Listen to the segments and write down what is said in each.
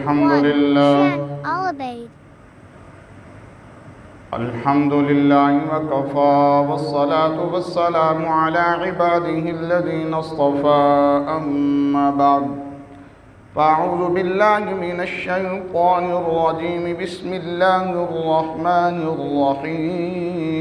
الحمد لله الحمد لله وكفى والصلاة والسلام على عباده الذين اصطفى أما بعد فأعوذ بالله من الشيطان الرجيم بسم الله الرحمن الرحيم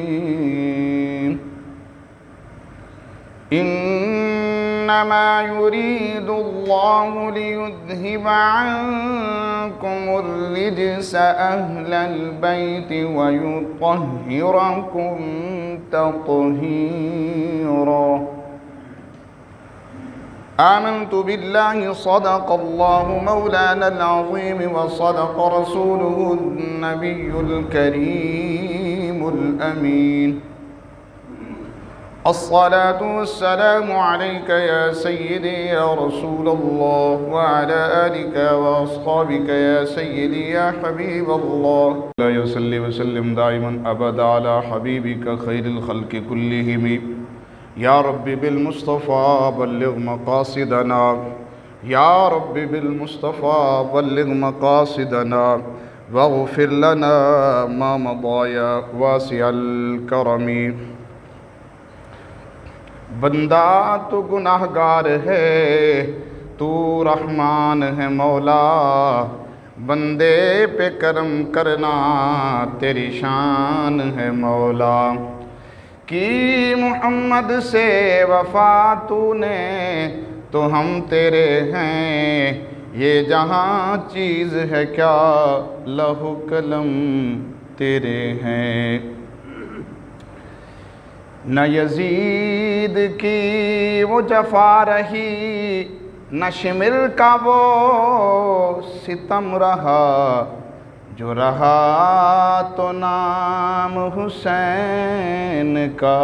إنما يريد الله ليذهب عنكم الرجس أهل البيت ويطهركم تطهيرا آمنت بالله صدق الله مولانا العظيم وصدق رسوله النبي الكريم الأمين الصلاة والسلام عليك يا سيدي يا رسول الله وعلى آلك وأصحابك يا سيدي يا حبيب الله لا يصلي وسلم دائما أبدا على حبيبك خير الخلق كلهم يا رب بالمصطفى بلغ مقاصدنا يا رب بالمصطفى بلغ مقاصدنا واغفر لنا ما مضى يا واسع الكرم بندہ تو گناہگار ہے تو رحمان ہے مولا بندے پہ کرم کرنا تیری شان ہے مولا کی محمد سے وفا تو نے تو ہم تیرے ہیں یہ جہاں چیز ہے کیا لہو قلم تیرے ہیں نہ یزید کی وہ جفا رہی نہ شمر کا وہ ستم رہا جو رہا تو نام حسین کا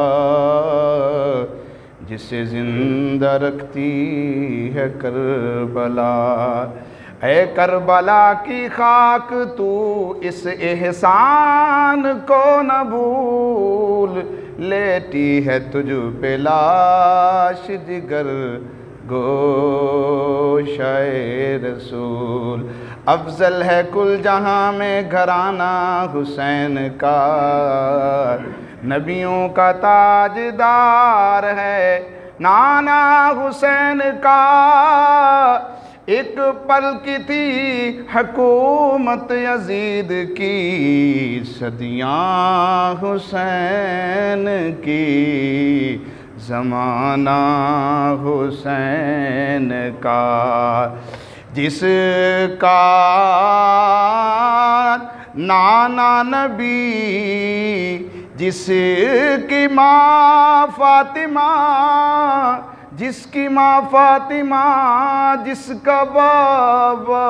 جسے زندہ رکھتی ہے کربلا اے کربلا کی خاک تو اس احسان کو نہ بھول لیٹی ہے تجھ پہ لاش جگر گوشۂ رسول افضل ہے کل جہاں میں گھرانہ حسین کا نبیوں کا تاجدار ہے نانا حسین کا ایک پل کی تھی حکومت یزید کی صدیاں حسین کی زمانہ حسین کا جس کا نانا نبی جس کی ماں فاطمہ جس کی ماں فاطمہ جس کا بابا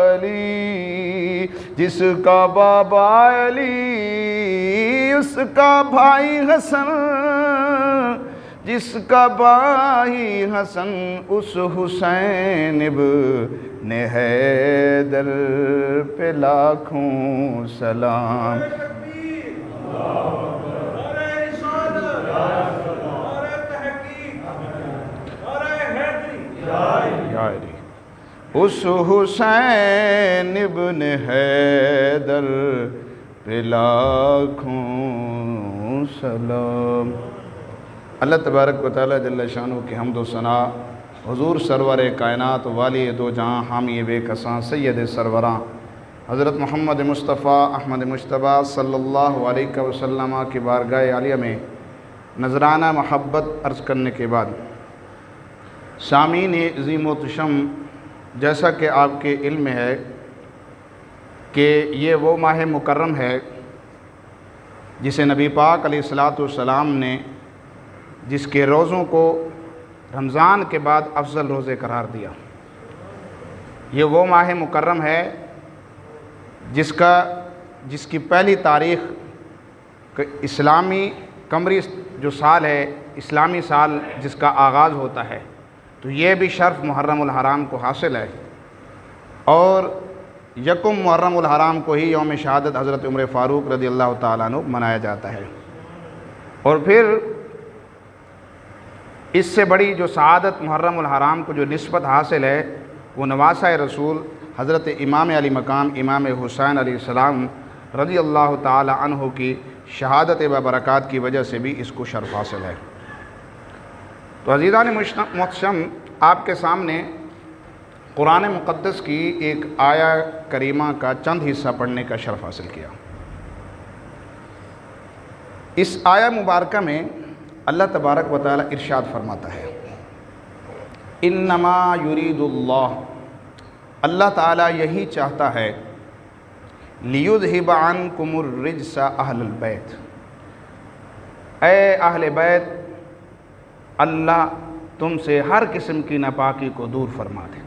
علی جس کا بابا علی اس کا بھائی حسن جس کا بھائی حسن اس حسین ابن حیدر پہ لاکھوں سلام اس حسین ابن حیدر پہ لاکھوں سلام اللہ تبارک و تعالی جل شانہ کی حمد و ثنا حضور سرور کائنات والی دو جہاں حامی بے کساں سید سروراں حضرت محمد مصطفیٰ احمد مجتبیٰ صلی اللہ علیہ وسلم کی بارگاہ عالیہ میں نذرانہ محبت عرض کرنے کے بعد سامعین عظیم و تشم جیسا کہ آپ کے علم میں ہے کہ یہ وہ ماہ مکرم ہے جسے نبی پاک علیہ السلام نے جس کے روزوں کو رمضان کے بعد افضل روزے قرار دیا یہ وہ ماہ مکرم ہے جس کی پہلی تاریخ اسلامی قمری جو سال ہے اسلامی سال جس کا آغاز ہوتا ہے تو یہ بھی شرف محرم الحرام کو حاصل ہے اور یکم محرم الحرام کو ہی یوم شہادت حضرت عمر فاروق رضی اللہ تعالیٰ عنہ منایا جاتا ہے اور پھر اس سے بڑی جو سعادت محرم الحرام کو جو نسبت حاصل ہے وہ نواسہ رسول حضرت امام علی مقام امام حسین علیہ السلام رضی اللہ تعالی عنہ کی شہادت و برکات کی وجہ سے بھی اس کو شرف حاصل ہے۔ تو عزیزان محتشم، آپ کے سامنے قرآن مقدس کی ایک آیہ کریمہ کا چند حصہ پڑھنے کا شرف حاصل کیا۔ اس آیہ مبارکہ میں اللہ تبارک و تعالی ارشاد فرماتا ہے، انما یرید اللہ تعالیٰ یہی چاہتا ہے، لیذہب عنکم الرجس اہل البیت، اے اہل بیت، اللہ تم سے ہر قسم کی ناپاکی کو دور فرما دے،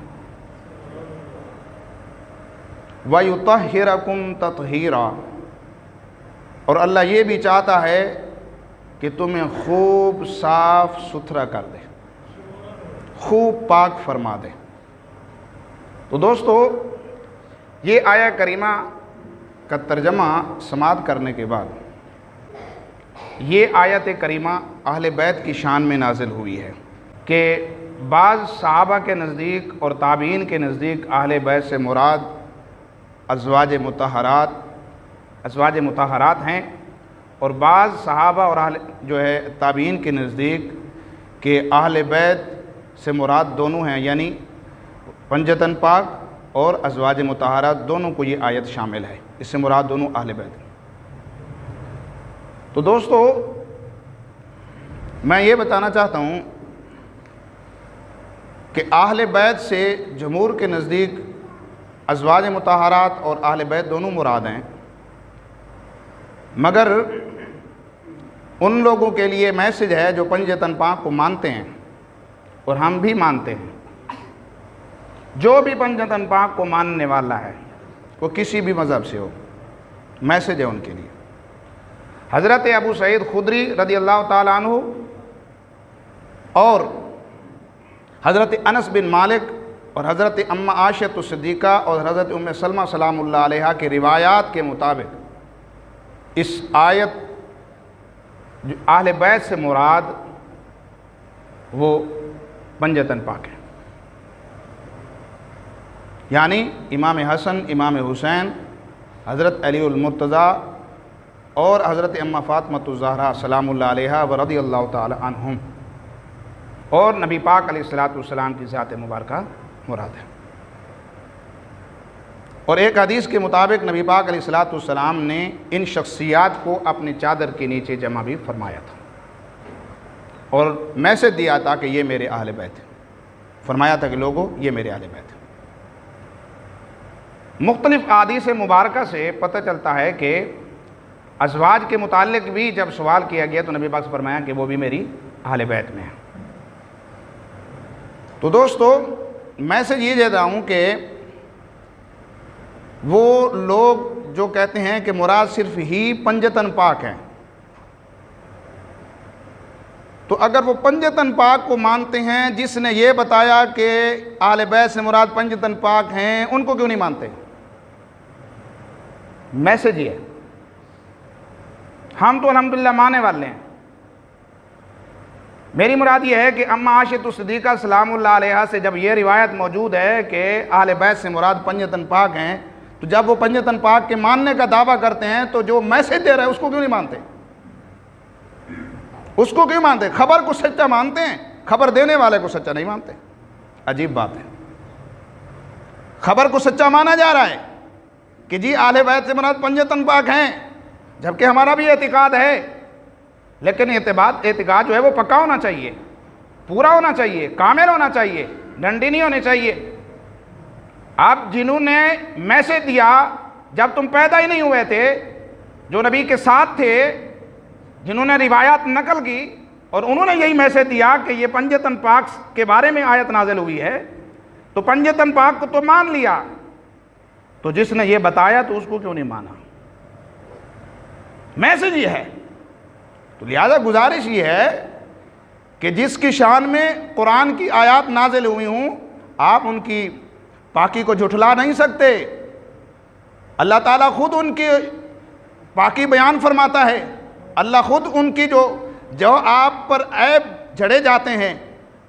وَيُطَهِّرَكُمْ تَطْهِيرًا، اور اللہ یہ بھی چاہتا ہے کہ تمہیں خوب صاف ستھرا کر دے، خوب پاک فرما دے۔ تو دوستو، یہ آیہ کریمہ کا ترجمہ سماعت کرنے کے بعد یہ آیت کریمہ اہل بیت کی شان میں نازل ہوئی ہے کہ بعض صحابہ کے نزدیک اور تابعین کے نزدیک اہل بیت سے مراد ازواج مطہرات ہیں، اور بعض صحابہ اور جو ہے تابعین کے نزدیک کہ اہل بیت سے مراد دونوں ہیں، یعنی پنجتن پاک اور ازواج مطہرات دونوں کو یہ آیت شامل ہے، اس سے مراد دونوں اہل بیت ہیں۔ تو دوستو، میں یہ بتانا چاہتا ہوں کہ اہل بیت سے جمہور کے نزدیک ازواج مطہرات اور اہل بیت دونوں مراد ہیں، مگر ان لوگوں کے لیے میسج ہے جو پنجتن پاک کو مانتے ہیں، اور ہم بھی مانتے ہیں۔ جو بھی پنجتن پاک کو ماننے والا ہے، وہ کسی بھی مذہب سے ہو، میسج ہے ان کے لیے۔ حضرت ابو سعید خدری رضی اللہ تعالیٰ عنہ اور حضرت انس بن مالک اور حضرت ام عائشہ صدیقہ اور حضرت ام سلمہ سلام اللہ علیہا کے روایات کے مطابق اس آیت جو اہل بیت سے مراد وہ پنجتن پاک ہے، یعنی امام حسن، امام حسین، حضرت علی المرتضیٰ اور حضرت ام فاطمہ الزہرا سلام اللہ علیہا و رضی اللہ تعالی عنہم، اور نبی پاک علیہ السلام کی ذات مبارکہ مراد ہے۔ اور ایک حدیث کے مطابق نبی پاک علیہ السلام نے ان شخصیات کو اپنی چادر کے نیچے جمع بھی فرمایا تھا اور میسج دیا تھا کہ یہ میرے اہل بیت ہیں، فرمایا تھا کہ لوگوں یہ میرے اہل بیت ہیں۔ مختلف احادیث مبارکہ سے پتہ چلتا ہے کہ ازواج کے متعلق بھی جب سوال کیا گیا تو نبی پاک سے فرمایا کہ وہ بھی میری اہل بیت میں ہیں۔ تو دوستو، میسج یہ دے رہا ہوں کہ وہ لوگ جو کہتے ہیں کہ مراد صرف ہی پنجتن پاک ہیں، تو اگر وہ پنجتن پاک کو مانتے ہیں جس نے یہ بتایا کہ اہل بیت سے مراد پنجتن پاک ہیں، ان کو کیوں نہیں مانتے؟ میسج یہ ہے، ہم تو الحمدللہ ماننے والے ہیں۔ میری مراد یہ ہے کہ ام عائشہ صدیقہ سلام اللہ علیہا سے جب یہ روایت موجود ہے کہ اہل بیت سے مراد پنجتن پاک ہیں، تو جب وہ پنجتن پاک کے ماننے کا دعویٰ کرتے ہیں تو جو میسج دے رہا ہے اس کو کیوں نہیں مانتے؟ اس کو کیوں مانتے؟ خبر کو سچا مانتے ہیں، خبر دینے والے کو سچا نہیں مانتے۔ عجیب بات ہے، خبر کو سچا مانا جا رہا ہے کہ جی اہل بیت سے مراد پنجتن پاک ہیں، جبکہ ہمارا بھی اعتقاد ہے، لیکن اعتقاد جو ہے وہ پکا ہونا چاہیے، پورا ہونا چاہیے، کامل ہونا چاہیے، ڈنڈی نہیں ہونی چاہیے۔ آپ جنہوں نے میسج دیا جب تم پیدا ہی نہیں ہوئے تھے، جو نبی کے ساتھ تھے، جنہوں نے روایات نقل کی اور انہوں نے یہی میسج دیا کہ یہ پنجتن پاک کے بارے میں آیت نازل ہوئی ہے، تو پنجتن پاک کو تو مان لیا، تو جس نے یہ بتایا تو اس کو کیوں نہیں مانا؟ میسج یہ ہے۔ تو لہذا گزارش یہ ہے کہ جس کی شان میں قرآن کی آیات نازل ہوئی ہوں، آپ ان کی پاکی کو جھٹلا نہیں سکتے۔ اللہ تعالیٰ خود ان کی پاکی بیان فرماتا ہے، اللہ خود ان کی جو آپ پر عیب جھڑے جاتے ہیں،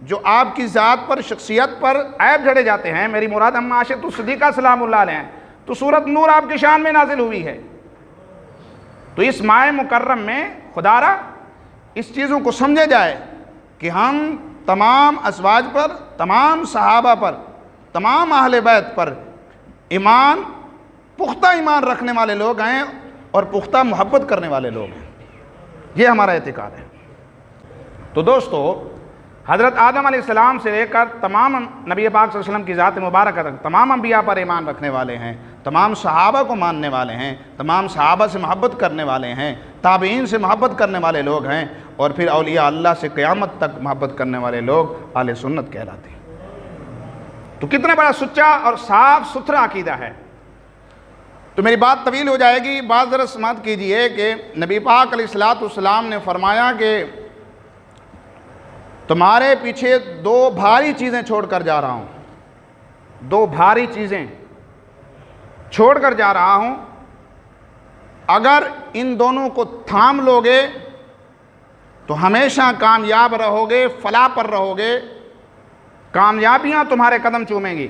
جو آپ کی ذات پر، شخصیت پر عیب جھڑے جاتے ہیں، میری مراد اما عائشہ صدیقہ سلام اللہ علیہ ہیں، تو سورۃ نور آپ کی شان میں نازل ہوئی ہے۔ تو اس ماہ مکرم میں خدا را اس چیزوں کو سمجھے جائے کہ ہم تمام ازواج پر، تمام صحابہ پر، تمام اہل بیت پر ایمان، پختہ ایمان رکھنے والے لوگ ہیں اور پختہ محبت کرنے والے لوگ ہیں، یہ ہمارا اعتقاد ہے۔ تو دوستو، حضرت آدم علیہ السلام سے لے کر تمام نبی پاک صلی اللہ علیہ وسلم کی ذات مبارکہ تک تمام انبیاء پر ایمان رکھنے والے ہیں، تمام صحابہ کو ماننے والے ہیں، تمام صحابہ سے محبت کرنے والے ہیں، تابعین سے محبت کرنے والے لوگ ہیں، اور پھر اولیاء اللہ سے قیامت تک محبت کرنے والے لوگ اہل سنت کہلاتے ہیں۔ تو کتنا بڑا سچا اور صاف ستھرا عقیدہ ہے۔ تو میری بات طویل ہو جائے گی، بعض ذرا سماعت کیجئے کہ نبی پاک علیہ السلام نے فرمایا کہ تمہارے پیچھے دو بھاری چیزیں چھوڑ کر جا رہا ہوں، دو بھاری چیزیں چھوڑ کر جا رہا ہوں، اگر ان دونوں کو تھام لوگے تو ہمیشہ کامیاب رہو گے، فلاح پر رہو گے، کامیابیاں تمہارے قدم چومیں گی۔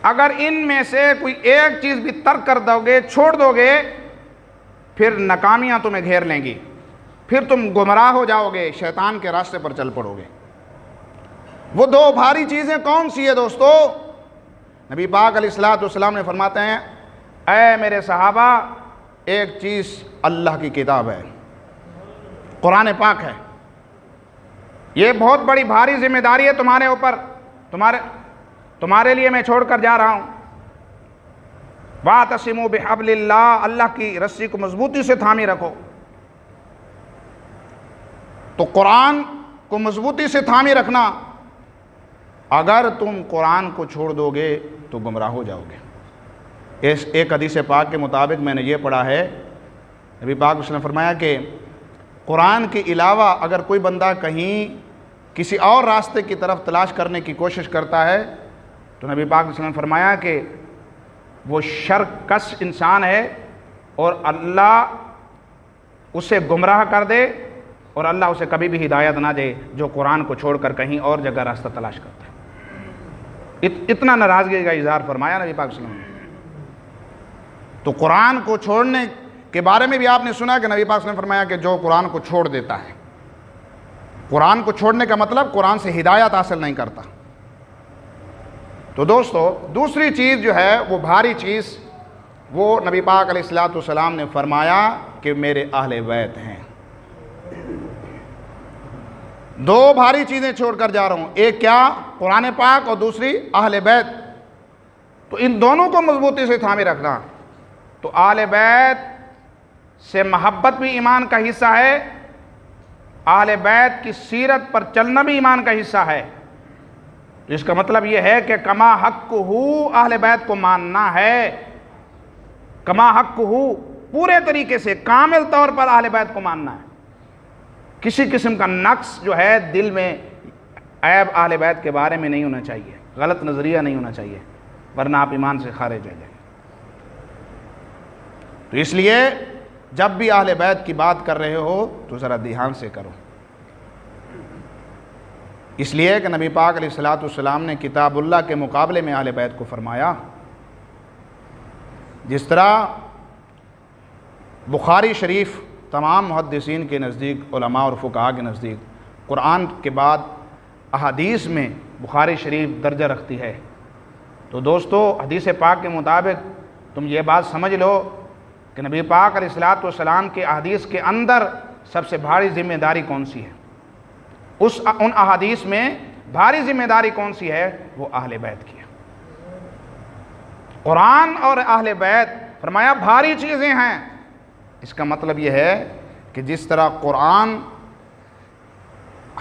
اگر ان میں سے کوئی ایک چیز بھی ترک کر دو گے، چھوڑ دو گے، پھر ناکامیاں تمہیں گھیر لیں گی، پھر تم گمراہ ہو جاؤ گے، شیطان کے راستے پر چل پڑو گے۔ وہ دو بھاری چیزیں کون سی ہے دوستو؟ نبی پاک علیہ السلام نے فرماتے ہیں، اے میرے صحابہ، ایک چیز اللہ کی کتاب ہے، قرآن پاک ہے، یہ بہت بڑی بھاری ذمہ داری ہے تمہارے اوپر، تمہارے لیے میں چھوڑ کر جا رہا ہوں۔ وَاعْتَصِمُوا بِحَبْلِ اللَّهِ، اللہ کی رسی کو مضبوطی سے تھامی رکھو۔ تو قرآن کو مضبوطی سے تھامی رکھنا، اگر تم قرآن کو چھوڑ دو گے تو گمراہ ہو جاؤ گے۔ ایک حدیث پاک کے مطابق میں نے یہ پڑھا ہے، نبی پاک اس نے فرمایا کہ قرآن کے علاوہ اگر کوئی بندہ کہیں کسی اور راستے کی طرف تلاش کرنے کی کوشش کرتا ہے تو نبی پاک اس نے فرمایا کہ وہ شرکش انسان ہے اور اللہ اسے گمراہ کر دے، اور اللہ اسے کبھی بھی ہدایت نہ دے جو قرآن کو چھوڑ کر کہیں اور جگہ راستہ تلاش کرتا ہے۔ اتنا ناراضگی کا اظہار فرمایا نبی پاک صلی اللہ علیہ وسلم۔ تو قرآن کو چھوڑنے کے بارے میں بھی آپ نے سنا کہ نبی پاک صلی اللہ علیہ وسلم نے فرمایا کہ جو قرآن کو چھوڑ دیتا ہے، قرآن کو چھوڑنے کا مطلب قرآن سے ہدایت حاصل نہیں کرتا۔ تو دوستو، دوسری چیز جو ہے وہ بھاری چیز، وہ نبی پاک علیہ السلام نے فرمایا کہ میرے اہل بیت ہیں۔ دو بھاری چیزیں چھوڑ کر جا رہا ہوں، ایک کیا؟ قرآن پاک، اور دوسری اہل بیت۔ تو ان دونوں کو مضبوطی سے تھامے رکھنا۔ تو اہل بیت سے محبت بھی ایمان کا حصہ ہے، اہل بیت کی سیرت پر چلنا بھی ایمان کا حصہ ہے۔ اس کا مطلب یہ ہے کہ کما حق ہو، اہل بیت کو ماننا ہے، کما حق ہو، پورے طریقے سے کامل طور پر اہل بیت کو ماننا ہے۔ کسی قسم کا نقص جو ہے دل میں عیب اہل بیت کے بارے میں نہیں ہونا چاہیے، غلط نظریہ نہیں ہونا چاہیے، ورنہ آپ ایمان سے خارج ہو جائیں۔ تو اس لیے جب بھی اہل بیت کی بات کر رہے ہو تو ذرا دھیان سے کرو، اس لیے کہ نبی پاک علیہ السلام نے کتاب اللہ کے مقابلے میں اہل بیت کو فرمایا۔ جس طرح بخاری شریف تمام محدثین کے نزدیک، علماء اور فقہاء کے نزدیک، قرآن کے بعد احادیث میں بخاری شریف درجہ رکھتی ہے۔ تو دوستو، حدیث پاک کے مطابق تم یہ بات سمجھ لو کہ نبی پاک علیہ السلام کے احادیث کے اندر سب سے بھاری ذمہ داری کون سی ہے؟ ان احادیث میں بھاری ذمہ داری کون سی ہے؟ وہ اہل بیت کی ہے۔ قرآن اور اہل بیت فرمایا بھاری چیزیں ہیں۔ اس کا مطلب یہ ہے کہ جس طرح قرآن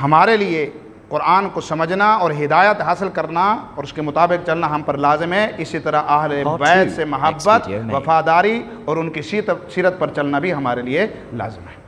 ہمارے لیے، قرآن کو سمجھنا اور ہدایت حاصل کرنا اور اس کے مطابق چلنا ہم پر لازم ہے، اسی طرح اہل بیت سے محبت، وفاداری اور ان کی سیرت پر چلنا بھی ہمارے لیے لازم ہے۔